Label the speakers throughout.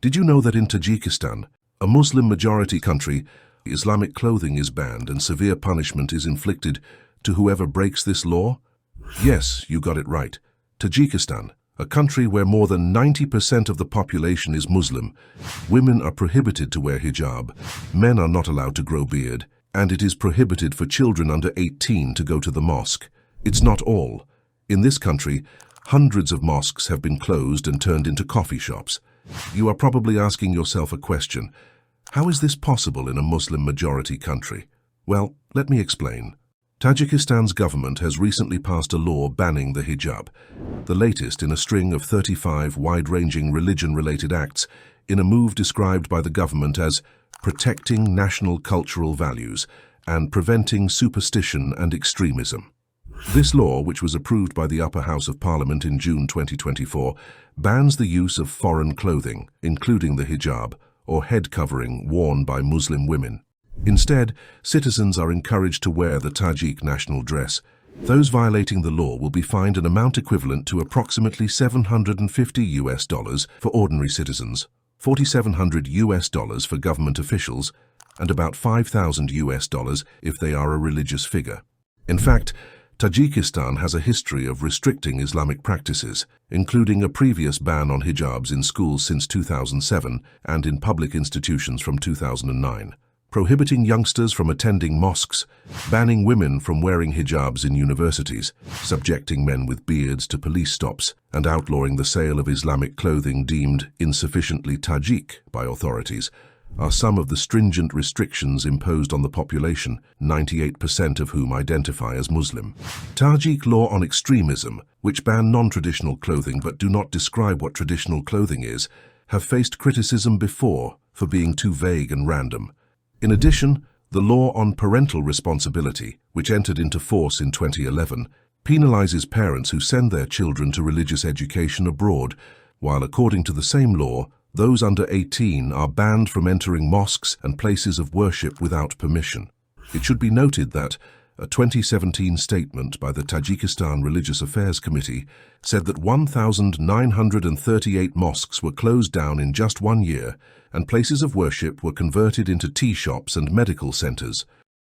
Speaker 1: Did you know that in Tajikistan, a Muslim-majority country, Islamic clothing is banned and severe punishment is inflicted to whoever breaks this law? Yes, you got it right. Tajikistan, a country where more than 90% of the population is Muslim, women are prohibited to wear hijab, men are not allowed to grow beard, and it is prohibited for children under 18 to go to the mosque. It's not all. In this country, hundreds of mosques have been closed and turned into coffee shops. You are probably asking yourself a question. How is this possible in a Muslim-majority country? Well, let me explain. Tajikistan's government has recently passed a law banning the hijab, the latest in a string of 35 wide-ranging religion-related acts in a move described by the government as protecting national cultural values and preventing superstition and extremism. This law, which was approved by the Upper House of Parliament in June 2024, bans the use of foreign clothing, including the hijab, or head covering worn by Muslim women. Instead, citizens are encouraged to wear the Tajik national dress. Those violating the law will be fined an amount equivalent to approximately $750 for ordinary citizens, $4,700 for government officials, and about $5,000 if they are a religious figure. In fact, Tajikistan has a history of restricting Islamic practices, including a previous ban on hijabs in schools since 2007 and in public institutions from 2009, prohibiting youngsters from attending mosques, banning women from wearing hijabs in universities, subjecting men with beards to police stops, and outlawing the sale of Islamic clothing deemed insufficiently Tajik by authorities, are some of the stringent restrictions imposed on the population, 98% of whom identify as Muslim. Tajik law on extremism, which ban non-traditional clothing but do not describe what traditional clothing is, have faced criticism before for being too vague and random. In addition, the law on parental responsibility, which entered into force in 2011, penalizes parents who send their children to religious education abroad, while according to the same law, those under 18 are banned from entering mosques and places of worship without permission. It should be noted that a 2017 statement by the Tajikistan Religious Affairs Committee said that 1,938 mosques were closed down in just 1 year and places of worship were converted into tea shops and medical centers.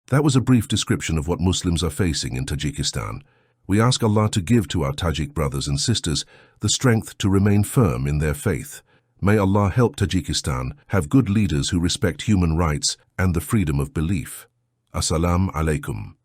Speaker 1: That was a brief description of what Muslims are facing in Tajikistan. We ask Allah to give to our Tajik brothers and sisters the strength to remain firm in their faith. May Allah help Tajikistan have good leaders who respect human rights and the freedom of belief. Assalamu alaikum.